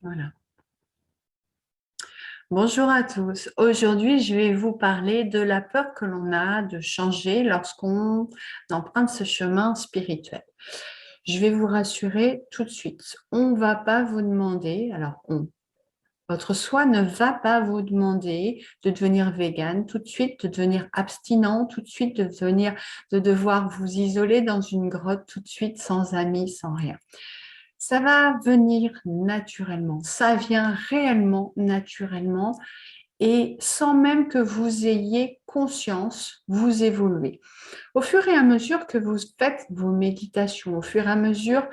Voilà. Bonjour à tous. Aujourd'hui, je vais vous parler de la peur que l'on a de changer lorsqu'on emprunte ce chemin spirituel. Je vais vous rassurer tout de suite. On ne va pas vous demander, votre soi ne va pas vous demander de devenir végane tout de suite, de devenir abstinent tout de suite, de devoir vous isoler dans une grotte tout de suite sans amis, sans rien. Ça va venir naturellement, ça vient réellement naturellement et sans même que vous ayez conscience, vous évoluez. Au fur et à mesure que vous faites vos méditations, au fur et à mesure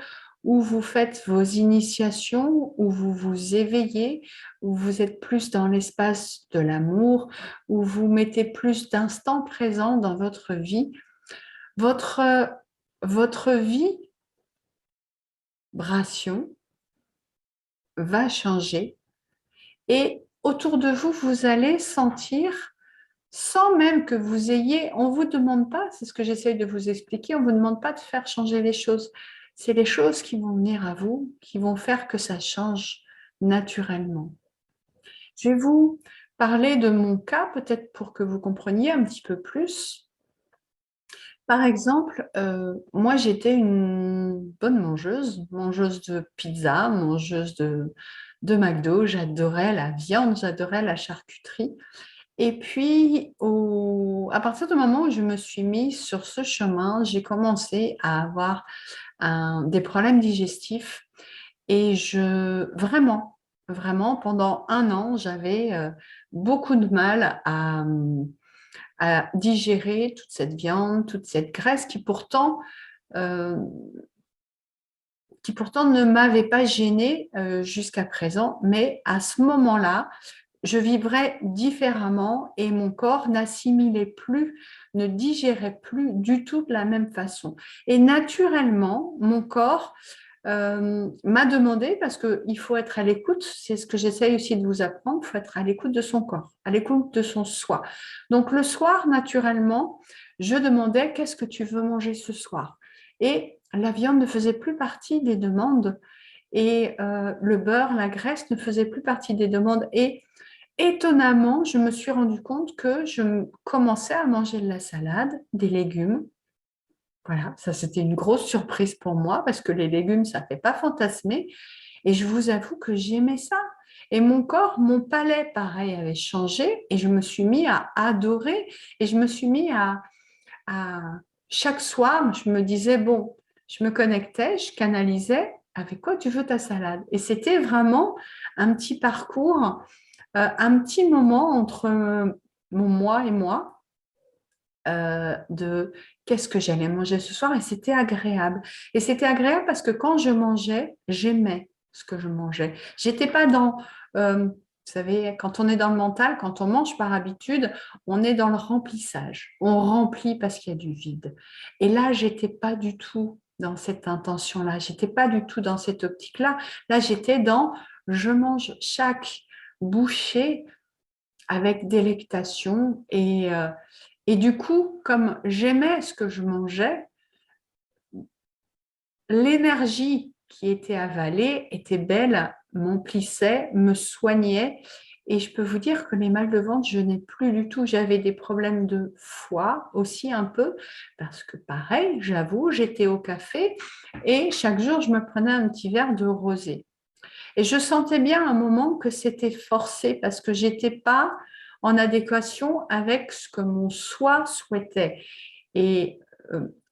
où vous faites vos initiations, où vous vous éveillez, où vous êtes plus dans l'espace de l'amour, où vous mettez plus d'instants présents dans votre vie, votre, votre vibration va changer et autour de vous, vous allez sentir, sans même que vous ayez, on ne vous demande pas, c'est ce que j'essaye de vous expliquer, on ne vous demande pas de faire changer les choses. C'est les choses qui vont venir à vous, qui vont faire que ça change naturellement. Je vais vous parler de mon cas, peut-être pour que vous compreniez un petit peu plus. Par exemple, moi j'étais une bonne mangeuse de pizza, mangeuse de McDo, j'adorais la viande, j'adorais la charcuterie. Et puis, à partir du moment où je me suis mise sur ce chemin, j'ai commencé à avoir des problèmes digestifs et vraiment, pendant un an, j'avais beaucoup de mal à digérer toute cette viande, toute cette graisse euh, qui pourtant ne m'avait pas gênée jusqu'à présent, mais à ce moment-là, je vibrais différemment et mon corps n'assimilait plus, ne digérait plus du tout de la même façon. Et naturellement, mon corps m'a demandé, parce qu'il faut être à l'écoute, c'est ce que j'essaye aussi de vous apprendre, il faut être à l'écoute de son corps, à l'écoute de son soi. Donc le soir, naturellement, je demandais, qu'est-ce que tu veux manger ce soir? Et la viande ne faisait plus partie des demandes et le beurre, la graisse ne faisait plus partie des demandes. Et étonnamment, je me suis rendu compte que je commençais à manger de la salade, des légumes. Voilà, ça c'était une grosse surprise pour moi parce que les légumes, ça ne fait pas fantasmer. Et je vous avoue que j'aimais ça. Et mon corps, mon palais, pareil, avait changé et je me suis mis à adorer et je me suis mis à chaque soir, je me disais, bon, je me connectais, je canalisais, avec quoi tu veux ta salade? Et c'était vraiment un petit parcours, un petit moment entre mon moi et moi, de qu'est-ce que j'allais manger ce soir et c'était agréable. Et c'était agréable parce que quand je mangeais, j'aimais ce que je mangeais. J'étais pas dans, vous savez, quand on est dans le mental, quand on mange par habitude, on est dans le remplissage. On remplit parce qu'il y a du vide. Et là, j'étais pas du tout dans cette intention-là. J'étais pas du tout dans cette optique-là. Là, j'étais dans, je mange chaque bouchée avec délectation et du coup, comme j'aimais ce que je mangeais, l'énergie qui était avalée était belle, m'emplissait, me soignait. Et je peux vous dire que les mal de ventre, je n'ai plus du tout. J'avais des problèmes de foie aussi un peu, parce que pareil, j'avoue, j'étais au café et chaque jour, je me prenais un petit verre de rosé. Et je sentais bien à un moment que c'était forcé parce que j'étais pas en adéquation avec ce que mon soi souhaitait. Et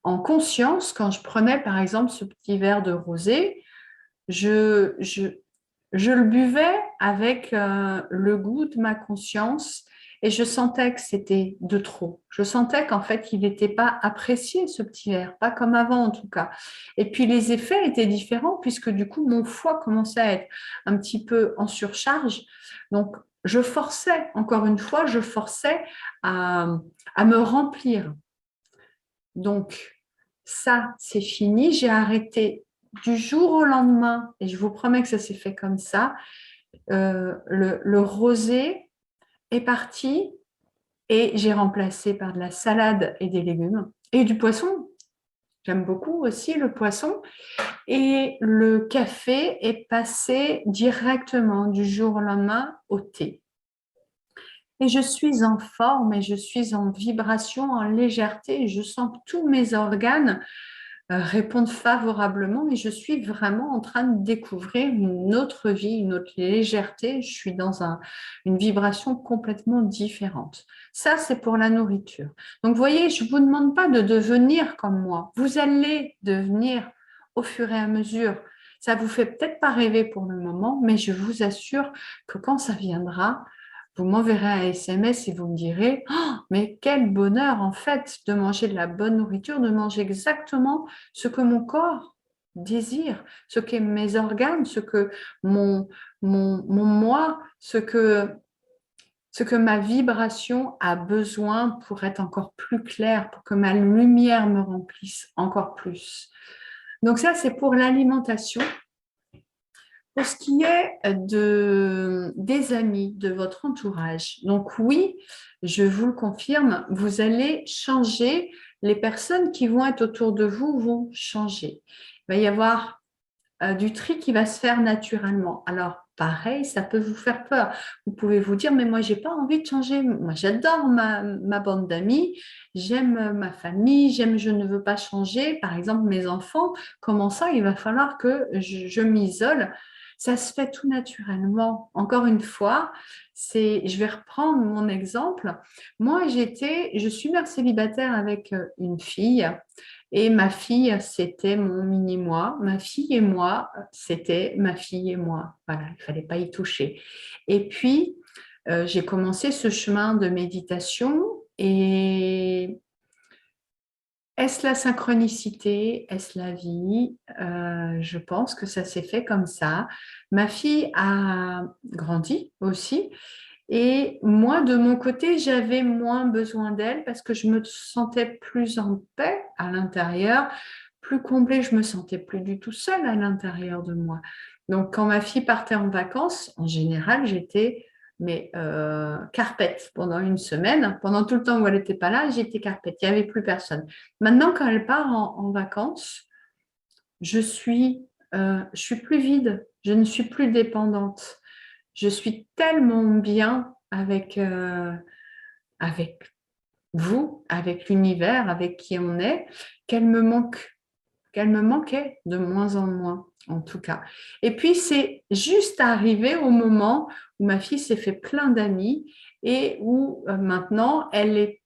en conscience, quand je prenais par exemple ce petit verre de rosé, je, je, je le buvais avec le goût de ma conscience et je sentais que c'était de trop. Je sentais qu'en fait, il n'était pas apprécié ce petit verre, pas comme avant en tout cas. Et puis les effets étaient différents puisque du coup, mon foie commençait à être un petit peu en surcharge. Donc, je forçais, encore une fois, je forçais à, à me remplir. Donc, ça, c'est fini. J'ai arrêté du jour au lendemain, et je vous promets que ça s'est fait comme ça. Le rosé est parti et j'ai remplacé par de la salade et des légumes et du poisson. J'aime beaucoup aussi le poisson. Et le café est passé directement du jour au lendemain au thé. Et je suis en forme et je suis en vibration, en légèreté. Et je sens que tous mes organes répondent favorablement et je suis vraiment en train de découvrir une autre vie, une autre légèreté. Je suis dans une vibration complètement différente. Ça, c'est pour la nourriture. Donc, vous voyez, je ne vous demande pas de devenir comme moi. Vous allez devenir au fur et à mesure. Ça vous fait peut-être pas rêver pour le moment, mais je vous assure que quand ça viendra, vous m'enverrez un SMS et vous me direz, oh, mais quel bonheur en fait de manger de la bonne nourriture, de manger exactement ce que mon corps désire, ce que mes organes, ce que mon moi, ce que ma vibration a besoin pour être encore plus claire, pour que ma lumière me remplisse encore plus. Donc ça, c'est pour l'alimentation. Pour ce qui est des amis, de votre entourage, donc oui, je vous le confirme, vous allez changer, les personnes qui vont être autour de vous vont changer. Il va y avoir du tri qui va se faire naturellement. Alors, pareil, ça peut vous faire peur. Vous pouvez vous dire, mais moi, j'ai pas envie de changer. Moi, j'adore ma bande d'amis, j'aime ma famille, je ne veux pas changer. Par exemple, mes enfants, comment ça, il va falloir que je m'isole. Ça se fait tout naturellement. Encore une fois, je vais reprendre mon exemple. Moi, je suis mère célibataire avec une fille. Et ma fille, c'était mon mini-moi. Ma fille et moi, c'était ma fille et moi. Voilà, il ne fallait pas y toucher. Et puis, j'ai commencé ce chemin de méditation. Et est-ce la synchronicité? Est-ce la vie? Je pense que ça s'est fait comme ça. Ma fille a grandi aussi. Et moi, de mon côté, j'avais moins besoin d'elle parce que je me sentais plus en paix à l'intérieur, plus comblée, je me sentais plus du tout seule à l'intérieur de moi. Donc, quand ma fille partait en vacances, en général, j'étais carpette pendant une semaine. Pendant tout le temps où elle n'était pas là, j'étais carpette. Il n'y avait plus personne. Maintenant, quand elle part en vacances, je suis plus vide. Je ne suis plus dépendante. Je suis tellement bien avec vous, avec l'univers, avec qui on est, qu'elle me manque, qu'elle me manquait de moins en moins, en tout cas. Et puis, c'est juste arrivé au moment où ma fille s'est fait plein d'amis et où maintenant, elle est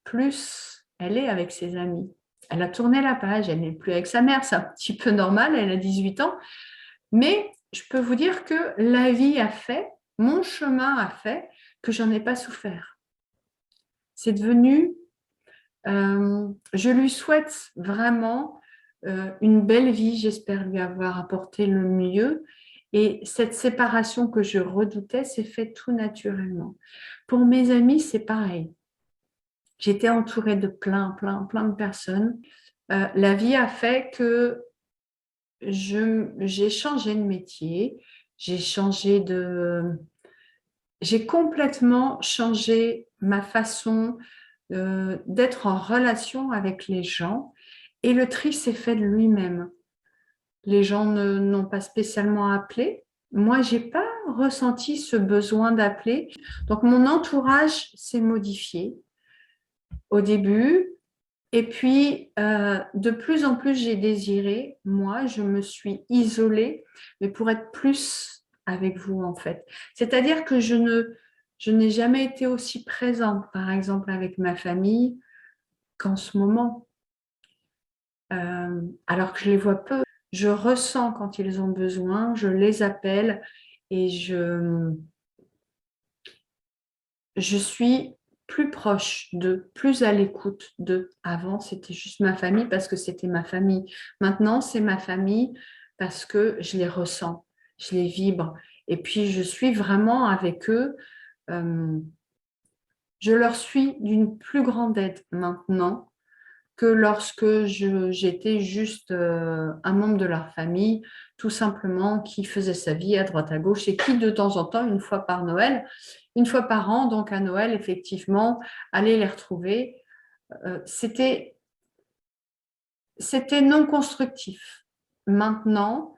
avec ses amis. Elle a tourné la page, elle n'est plus avec sa mère, c'est un petit peu normal, elle a 18 ans, mais je peux vous dire que la vie a fait, mon chemin a fait que j'en ai pas souffert. C'est devenu, je lui souhaite vraiment une belle vie, j'espère lui avoir apporté le mieux. Et cette séparation que je redoutais s'est faite tout naturellement. Pour mes amis, c'est pareil. J'étais entourée de plein de personnes. La vie a fait que j'ai changé de métier, j'ai complètement changé ma façon d'être en relation avec les gens et le tri s'est fait de lui-même. Les gens n'ont pas spécialement appelé. Moi, j'ai pas ressenti ce besoin d'appeler. Donc, mon entourage s'est modifié au début. Et puis, de plus en plus, j'ai désiré, moi, je me suis isolée, mais pour être plus avec vous, en fait. C'est-à-dire que je n'ai jamais été aussi présente, par exemple, avec ma famille qu'en ce moment. Alors que je les vois peu, je ressens quand ils ont besoin, je les appelle et je suis plus proche d'eux, plus à l'écoute d'eux. Avant, c'était juste ma famille parce que c'était ma famille. Maintenant, c'est ma famille parce que je les ressens, je les vibre. Et puis, je suis vraiment avec eux. Euh, je leur suis d'une plus grande aide maintenant que lorsque j'étais juste un membre de leur famille, tout simplement, qui faisait sa vie à droite à gauche et qui, de temps en temps, une fois par Noël, une fois par an, donc à Noël, effectivement, allait les retrouver. C'était c'était non constructif. Maintenant,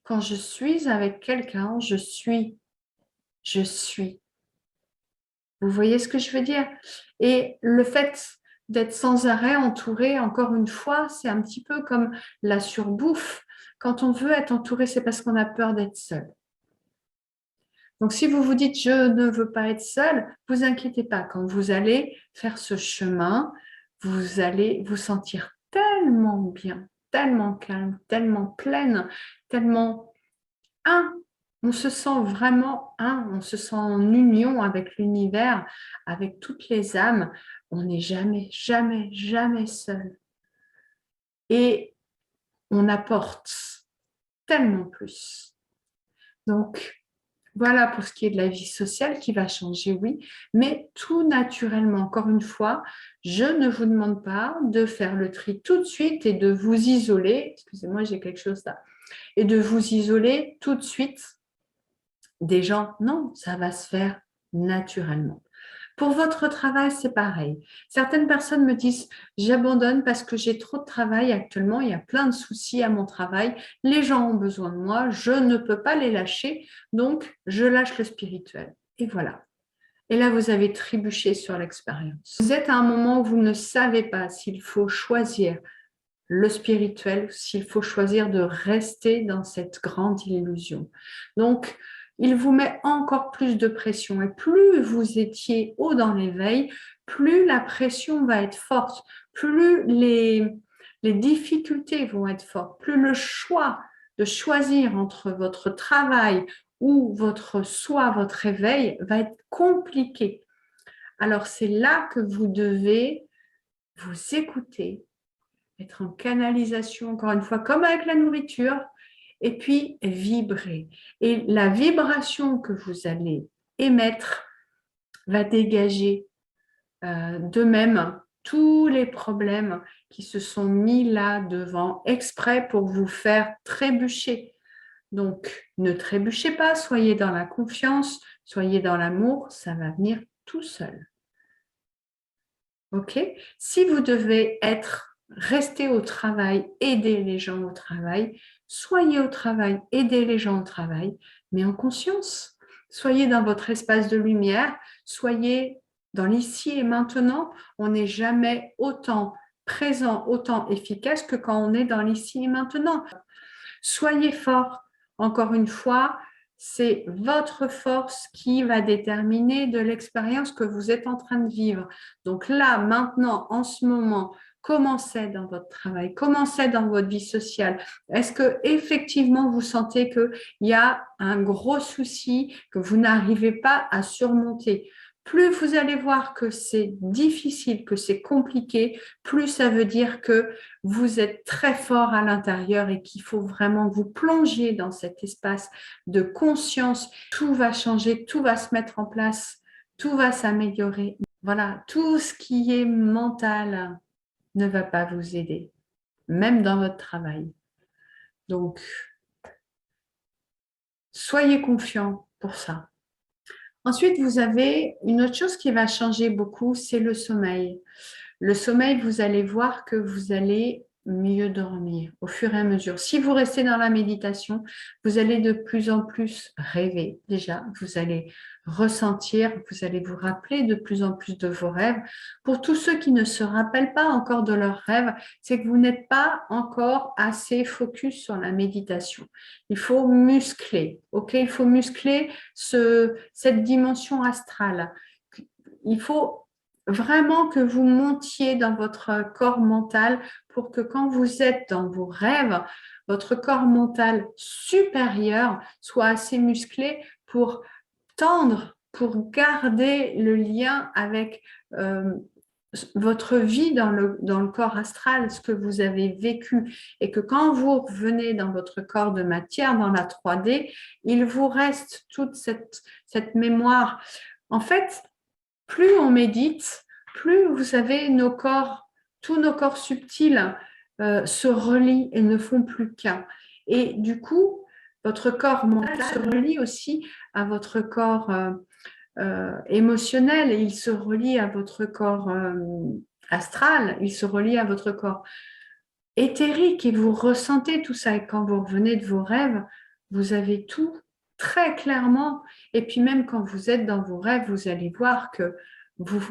quand je suis avec quelqu'un, je suis. Vous voyez ce que je veux dire? Et le fait d'être sans arrêt entouré, encore une fois, c'est un petit peu comme la surbouffe. Quand on veut être entouré, c'est parce qu'on a peur d'être seul. Donc, si vous vous dites, je ne veux pas être seul, vous inquiétez pas. Quand vous allez faire ce chemin, vous allez vous sentir tellement bien, tellement calme, tellement pleine, tellement un. On se sent vraiment un, on se sent en union avec l'univers, avec toutes les âmes. On n'est jamais, jamais, jamais seul. Et on apporte tellement plus. Donc, voilà pour ce qui est de la vie sociale qui va changer, oui, mais tout naturellement. Encore une fois, je ne vous demande pas de faire le tri tout de suite et de vous isoler. Excusez-moi, j'ai quelque chose là. Et de vous isoler tout de suite des gens. Non, ça va se faire naturellement. Pour votre travail, c'est pareil. Certaines personnes me disent, j'abandonne parce que j'ai trop de travail actuellement, il y a plein de soucis à mon travail, les gens ont besoin de moi, je ne peux pas les lâcher, donc je lâche le spirituel. Et voilà. Et là, vous avez trébuché sur l'expérience. Vous êtes à un moment où vous ne savez pas s'il faut choisir le spirituel, s'il faut choisir de rester dans cette grande illusion. Donc, il vous met encore plus de pression. Et plus vous étiez haut dans l'éveil, plus la pression va être forte, plus les difficultés vont être fortes, plus le choix de choisir entre votre travail ou votre soi, votre éveil va être compliqué. Alors, c'est là que vous devez vous écouter, être en canalisation, encore une fois, comme avec la nourriture, et puis vibrer. Et la vibration que vous allez émettre va dégager de même tous les problèmes qui se sont mis là devant, exprès pour vous faire trébucher. Donc, ne trébuchez pas, soyez dans la confiance, soyez dans l'amour, ça va venir tout seul. OK? Si vous devez rester au travail, aider les gens au travail, soyez au travail, aidez les gens au travail, mais en conscience. Soyez dans votre espace de lumière, soyez dans l'ici et maintenant. On n'est jamais autant présent, autant efficace que quand on est dans l'ici et maintenant. Soyez fort. Encore une fois, c'est votre force qui va déterminer de l'expérience que vous êtes en train de vivre. Donc là, maintenant, en ce moment, comment c'est dans votre travail? Comment c'est dans votre vie sociale? Est-ce que effectivement vous sentez qu'il y a un gros souci que vous n'arrivez pas à surmonter? Plus vous allez voir que c'est difficile, que c'est compliqué, plus ça veut dire que vous êtes très fort à l'intérieur et qu'il faut vraiment que vous plongiez dans cet espace de conscience. Tout va changer, tout va se mettre en place, tout va s'améliorer. Voilà, tout ce qui est mental ne va pas vous aider, même dans votre travail. Donc, soyez confiants pour ça. Ensuite, vous avez une autre chose qui va changer beaucoup, c'est le sommeil. Le sommeil, vous allez voir que vous allez mieux dormir au fur et à mesure. Si vous restez dans la méditation, vous allez de plus en plus rêver déjà, vous allez ressentir, vous allez vous rappeler de plus en plus de vos rêves. Pour tous ceux qui ne se rappellent pas encore de leurs rêves, c'est que vous n'êtes pas encore assez focus sur la méditation. Il faut muscler, ok? Il faut muscler cette dimension astrale. Il faut vraiment que vous montiez dans votre corps mental pour que quand vous êtes dans vos rêves, votre corps mental supérieur soit assez musclé pour tendre, pour garder le lien avec votre vie dans le corps astral, ce que vous avez vécu, et que quand vous revenez dans votre corps de matière, dans la 3D, il vous reste toute cette mémoire. En fait, plus on médite, plus vous savez, tous nos corps subtils se relient et ne font plus qu'un. Et du coup, votre corps mental se relie aussi à votre corps émotionnel, et il se relie à votre corps astral, il se relie à votre corps éthérique et vous ressentez tout ça. Et quand vous revenez de vos rêves, vous avez tout très clairement. Et puis même quand vous êtes dans vos rêves, vous allez voir que vous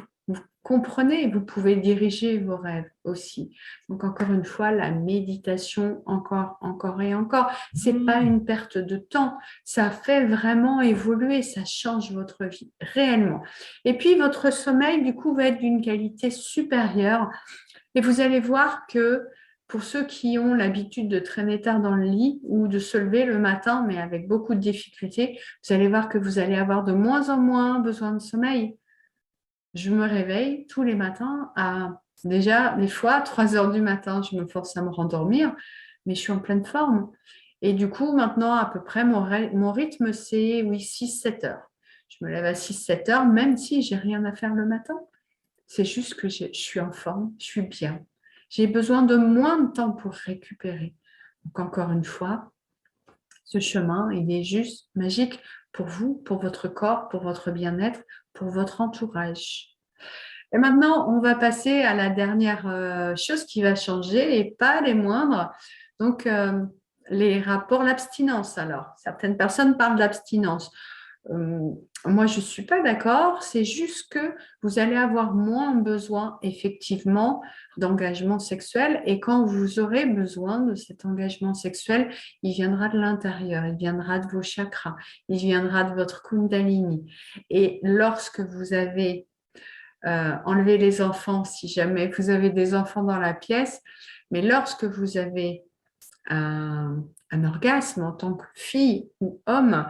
comprenez, vous pouvez diriger vos rêves aussi. Donc encore une fois, la méditation, encore et encore, c'est pas une perte de temps. Ça fait vraiment évoluer, ça change votre vie réellement. Et puis votre sommeil, du coup, va être d'une qualité supérieure. Et vous allez voir que pour ceux qui ont l'habitude de traîner tard dans le lit ou de se lever le matin, mais avec beaucoup de difficultés, vous allez voir que vous allez avoir de moins en moins besoin de sommeil. Je me réveille tous les matins à déjà, des fois, 3 heures du matin, je me force à me rendormir, mais je suis en pleine forme. Et du coup, maintenant, à peu près, mon rythme, c'est oui, 6-7 heures. Je me lève à 6-7 heures, même si j'ai rien à faire le matin. C'est juste que je suis en forme, je suis bien. J'ai besoin de moins de temps pour récupérer. Donc, encore une fois, ce chemin, il est juste magique pour vous, pour votre corps, pour votre bien-être, pour votre entourage. Et maintenant, on va passer à la dernière chose qui va changer et pas les moindres. Donc, les rapports, l'abstinence. Alors, certaines personnes parlent d'abstinence. Euh, Moi, je ne suis pas d'accord. C'est juste que vous allez avoir moins besoin, effectivement, d'engagement sexuel. Et quand vous aurez besoin de cet engagement sexuel, il viendra de l'intérieur, il viendra de vos chakras, il viendra de votre Kundalini. Et lorsque vous avez enlevé les enfants, si jamais vous avez des enfants dans la pièce, mais lorsque vous avez un orgasme en tant que fille ou homme,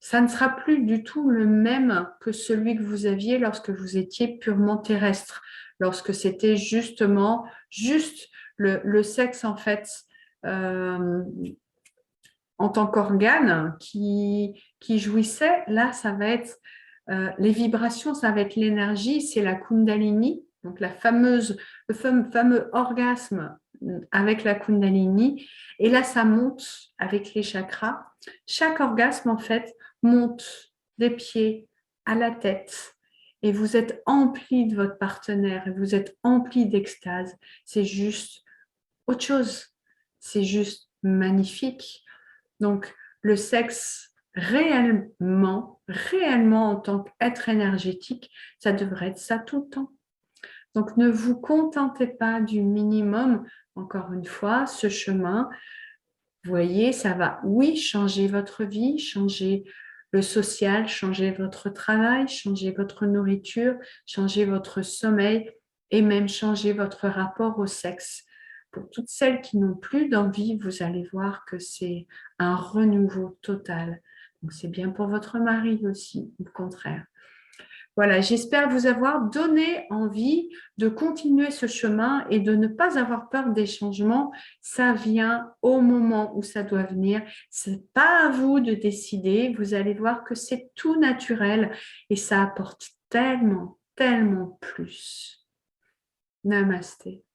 ça ne sera plus du tout le même que celui que vous aviez lorsque vous étiez purement terrestre, lorsque c'était justement juste le sexe en fait euh, en tant qu'organe qui jouissait. Là, ça va être les vibrations, ça va être l'énergie, c'est la Kundalini, donc le fameux orgasme avec la Kundalini. Et là, ça monte avec les chakras. Chaque orgasme, en fait, monte des pieds à la tête. Et vous êtes empli de votre partenaire et vous êtes empli d'extase. C'est juste autre chose. C'est juste magnifique. Donc, le sexe réellement en tant qu'être énergétique, ça devrait être ça tout le temps. Donc, ne vous contentez pas du minimum. Encore une fois, ce chemin, vous voyez, ça va, oui, changer votre vie, changer le social, changer votre travail, changer votre nourriture, changer votre sommeil et même changer votre rapport au sexe. Pour toutes celles qui n'ont plus d'envie, vous allez voir que c'est un renouveau total. Donc, c'est bien pour votre mari aussi, au contraire. Voilà, j'espère vous avoir donné envie de continuer ce chemin et de ne pas avoir peur des changements. Ça vient au moment où ça doit venir. C'est pas à vous de décider. Vous allez voir que c'est tout naturel et ça apporte tellement, tellement plus. Namasté.